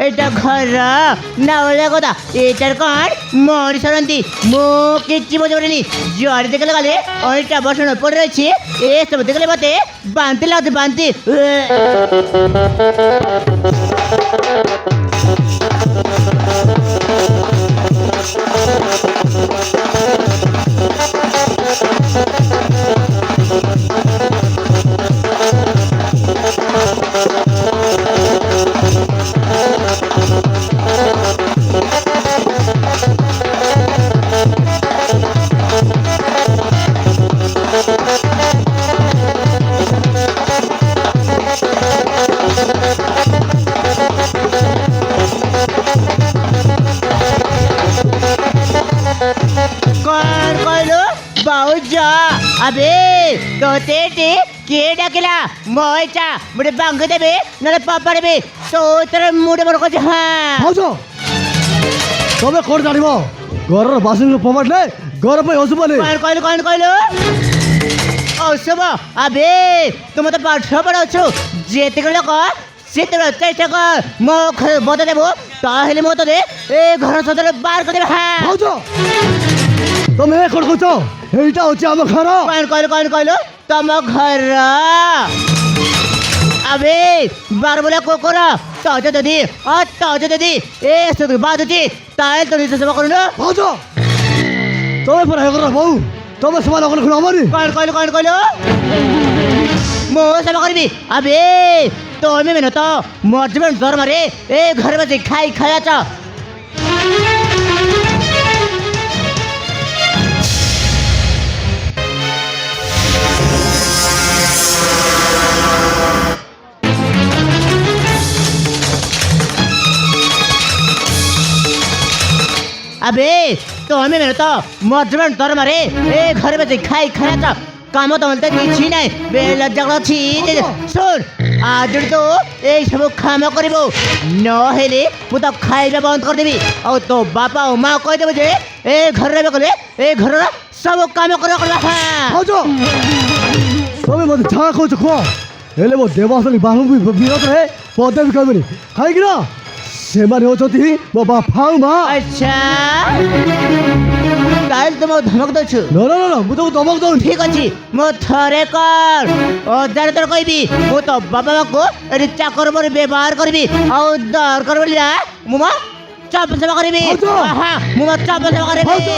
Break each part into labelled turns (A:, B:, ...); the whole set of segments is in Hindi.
A: এটা ঘর না হলে কথা এটার কার মরি সরন্তি মুখ কিচ্ছি বোঝা পড়েনি জ্বর দেখে গেলে অনেকটা বসানো পড়ে রয়েছে এসব দেখলে বাতে বানতে লাগছে বানতে अबे तोते के डाकेला मोयचा मुझे बांग देबे नले पापा देबे तो तेरे मुड़े बड़ कछ हां
B: भाउजो तबे कोड जानिबो घरर बासिन पमाडले घर पे हसुबले
A: कौन कहलो ओसब अबे तुम तो पाठ पढ़ो छु जेते लोक सेते चेष्टा कर मो बता देबो ताहेले मो तो दे ए घर सदर बाहर कर देबे हां
B: भाउजो তুমি কোন কইছো এইটা হচ্ছে আমার ঘর
A: কইন কইলো তোমার ঘর আবে বার বলে কোকরা তাজা দিদি তাজা দিদি এ শুধু বাদুতি তাই তো নিতে সেবা করুন
B: ভাউজো তুমি পরে ঘর বউ তুমি সমান কোন কোন আমারি
A: কইন কইলো মো সেবা করবি আবে তুমি মেনো তো মোর জীবন ধর মারে এ ঘরে বসে খাই খায়াছ अबे तो हमें मेरे तो मर्जबन तर मारे ए घर में खाई खाया था काम तो मिलता किसी नहीं बेलज्जा छी सुन आज तो ए सब काम करिबो न हेले पुता खाइबा बंद कर देबी और तो बापा और मां कह देबो जे ए घर रे गले ए घर सब काम करबा हां
B: भाउजो তুমি মতে যা কইছো খো এলে মো দেবাসলি বাহু বিরত রে পদে বিকাবনি খাই কি না সেমানে হচ্ছতি মো বাপা মা
A: अच्छा তাইল তুমি ধমক দছু
B: না মু তো ধমক দઉં
A: ঠিক আছে মো থরে কর ও দারে তোর কইবি মো তো বাবা মাকো এটি চাকর বরে ব্যবহার করবি আর দর করবি না মুমা চাপ সেবা করবি হ্যাঁ মুমা চাপ সেবা করবি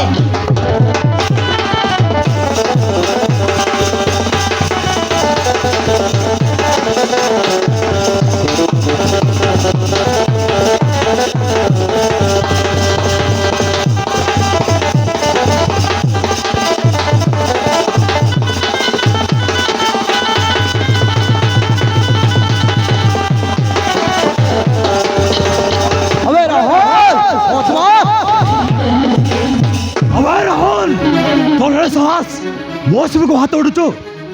B: मौसम को हाथ उड़चो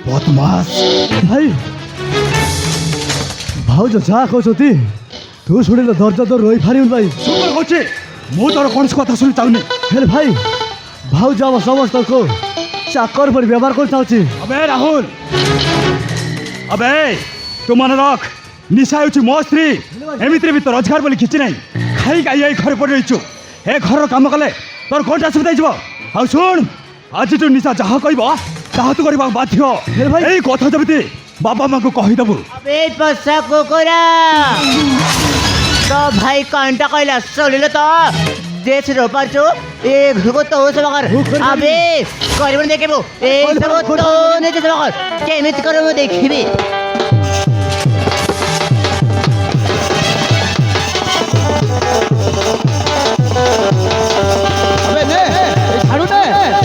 B: बदमाश भाई भाउजो जा कहछती तू सुनिले दर्ज तो रोई फारिउन भाई
C: सुपर होचे मु तोर कोनस कथा सुनि चाउनी
B: हेले भाई भाउजो अब समस्त को चाकर पर व्यवहार कर चाउची
C: अबे राहुल अबे तू मन रख निशा होची मो स्त्री एमित्रे भी तो रोजगार बोली खिची नहीं खाई गाई आई घर पड़ रहिछु ए घर काम कले तोर कोनटा सुविधा हिजबो आ सुन आज तो निशा जहा कहबो ताहा तो करबा बाध्य
B: हे भाई
C: एई कथा जबिते बाबा मां को कहि दबु
A: अबे पसा कोकोरा तो भाई कांटा कहला सुनिले तो देश रो पाछो ए घुगो तो सब कर अबे करबन देखबो ए सब तो ने सब कर केमित करबो देखिबी
B: अबे ने झाड़ू ने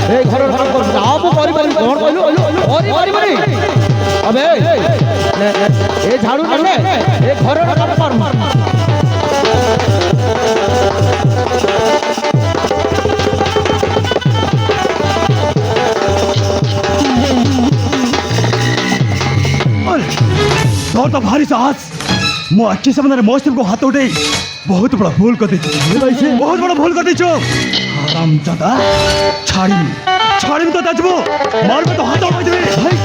B: ए घर आप करी करी घर कहलु करी करी अबे ए झाड़ू ने ए घर काम कर
C: तोर तो भारी साहस मो अच्छे सामने मौसम को हाथ उठे बहुत बड़ा भूल कर दी बहुत बड़ा भूल कर दी हराम जादा छाड़ी तो तजबो मार में तो हाथ उठा दे भाई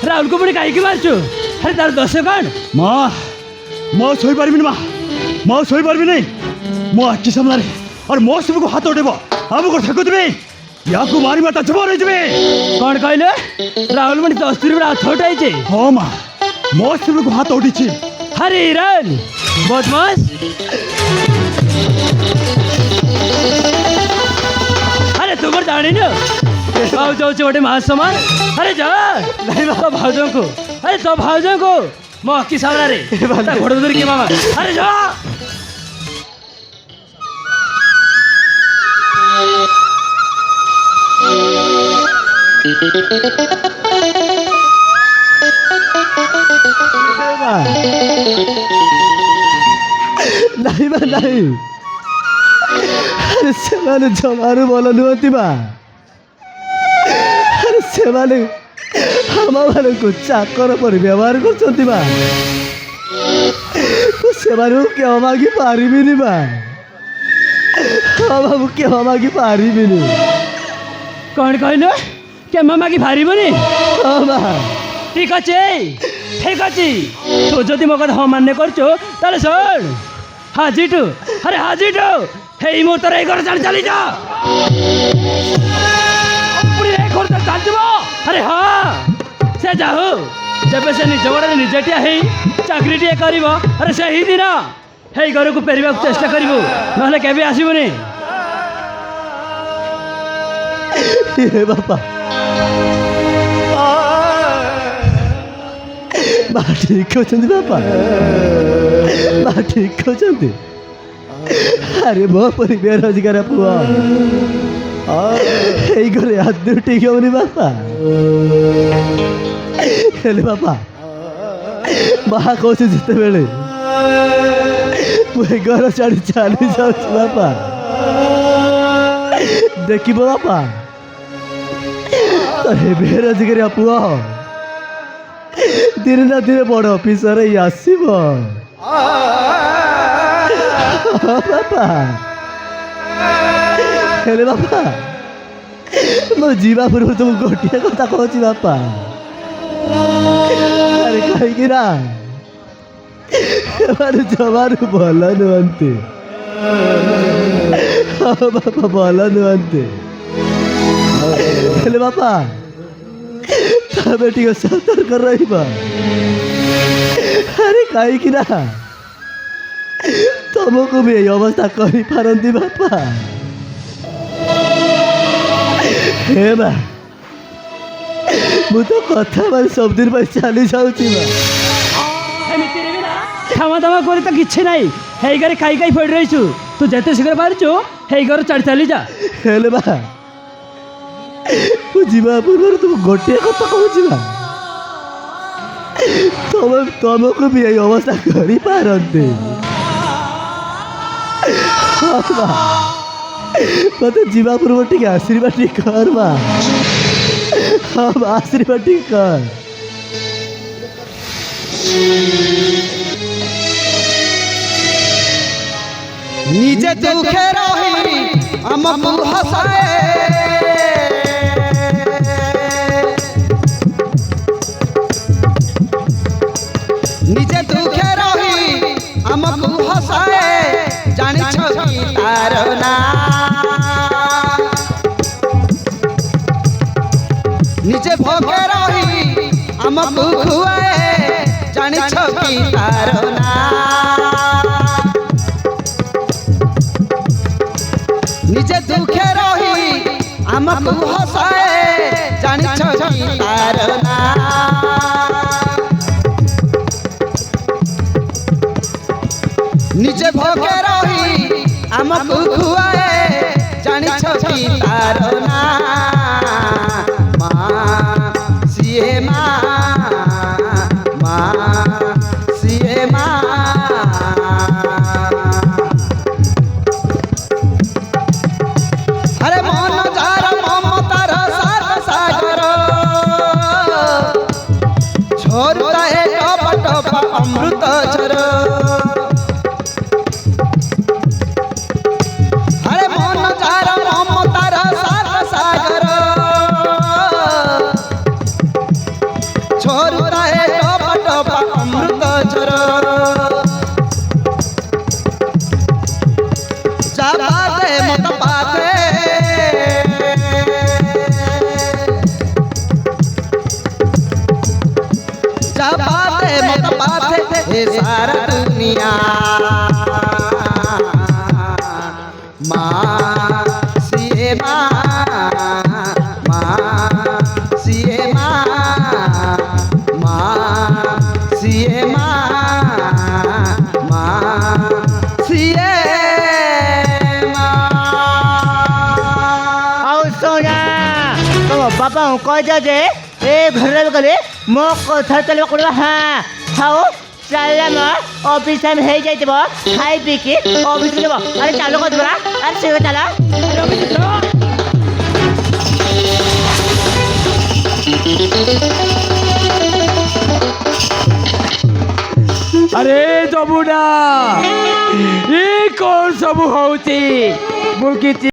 B: राहुल को पुणी कहीं मारचु अरे तार दश कौन
C: माँ मैं सोई पारिबिनी माँ मैं सोई पारिबिनी मो आखि सामने और मो सब को हाथ उठेब आम को ठाकु देबे या को मारी माता जबर हो जबे
B: कौन कहले राहुल पुणी दस्तूरी हाथ उठाई
C: हाँ माँ मो सब को हाथ उठी
B: अरे हिरन बदमाश अरे तुम जानी न भाज गोटे महासमान अरे जा तो भाज को अरे तो भाज को मो अक्की सामने घोड़ धर के मामा अरे जा
D: नहीं बा नहीं अरे से जमारू भल नुहति बा अरे से हम को चाकर पर व्यवहार कर क्या मागी पारिबिनी बा हाँ बाबू क्या मागी पारिबिनी
B: कौन कहले क्या मामा की भारी बनी
D: हाँ बा
B: ठीक अच्छे तू जदि मो कथा मान्य करछो ताले सुन हाजिटू अरे हाजिटू हे मुहूर्त रे घर चली जा घर चल जीवो अरे हाँ से जाओ जब से निज गोड़े निजेटिया है चाकरीटे कर अरे से ही दिन हे घर को फेरवा चेष्टा करू ना केबे आसबनी
D: बापा ठीक होती बापा ठीक होती अरे मो परी बेरोजगार पुआ घरे हाथ ठीक होनी बापा हेले बापा माँ कौन जिते बेले मुझे घर छाड़ी चली जाऊँ बापा देख बापा अरे बेरोजगार पुआ दिन ना दिन बड़ ऑफिसर आसब बापा हेले बापा मो जीवा पूर्व तुम गोटे कथा कहूँ बापा अरे कहीं जमारू भल नुहति हाँ बापा भल नुहति हेले बापा तबे टी सतर्क रहा अरे कहीं तुमको भी यही अवस्था कर पारती बापा हे बा मु तो कथा मान सब दिन पर चली जाऊँगी
B: थामा थामा कर तो किसी ना हे घरे खाई खाई पड़ रही तू जिते शीघ्र पार्चु हे घर चढ़ चली जा
D: हेले बा जीवा पूर्व तुम गोटे कथा कहूँ तुमको भी यही अवस्था कर पारती मत जीवा पूर्व टी आशीर्वाद टी कर हम आशीर्वाद टी कर
E: निजे दुखे रही हमको हंसाए निजे दुखे रही हमको हंसाए जानी छकी तार ना निजे भोगे रही हमको खुआए जानी छकी तार ना निजे दुखे रही हमको हंसाए जानी छकी तार ना निजे भोगे रही हमको खुआए जानी छकी तार ना माँ सीए माँ अरे मन जार ममतार सात सागर झोरता है टप टप अमृत झर अरे मन जार ममतार सात सागर ঝরুতায় টপা টপা অমৃত ঝর যা বাতে মত পাতে যা বাতে মত পাতে এ সারা দুনিয়া মা সিয়ে মা মা সিয়ে মা মা সিয়ে মা মা সিয়ে মা
A: ଆଉ ଶୁଣା ତମ ବାପାଙ୍କୁ କହିଛ ଯେ ଏ ଘରେ ଗଲେ ମୋ କଥା ଚାଲିବା ପଡ଼ିବ ହଁ ହଉ ଚାଲିଲା ମୋ ଅଫିସ୍ ଟାଇମ୍ ହେଇଯାଇଥିବ ଖାଇ ପିଇକି ଅଫିସ୍ ଯିବ ଆରେ ଚାଲୁ କରିଦେବ ଆରେ ଶୀଘ୍ର ଚାଲ
B: আরে জবুডা এই কোন সবু হଉଛି ମୁଁ କିଛି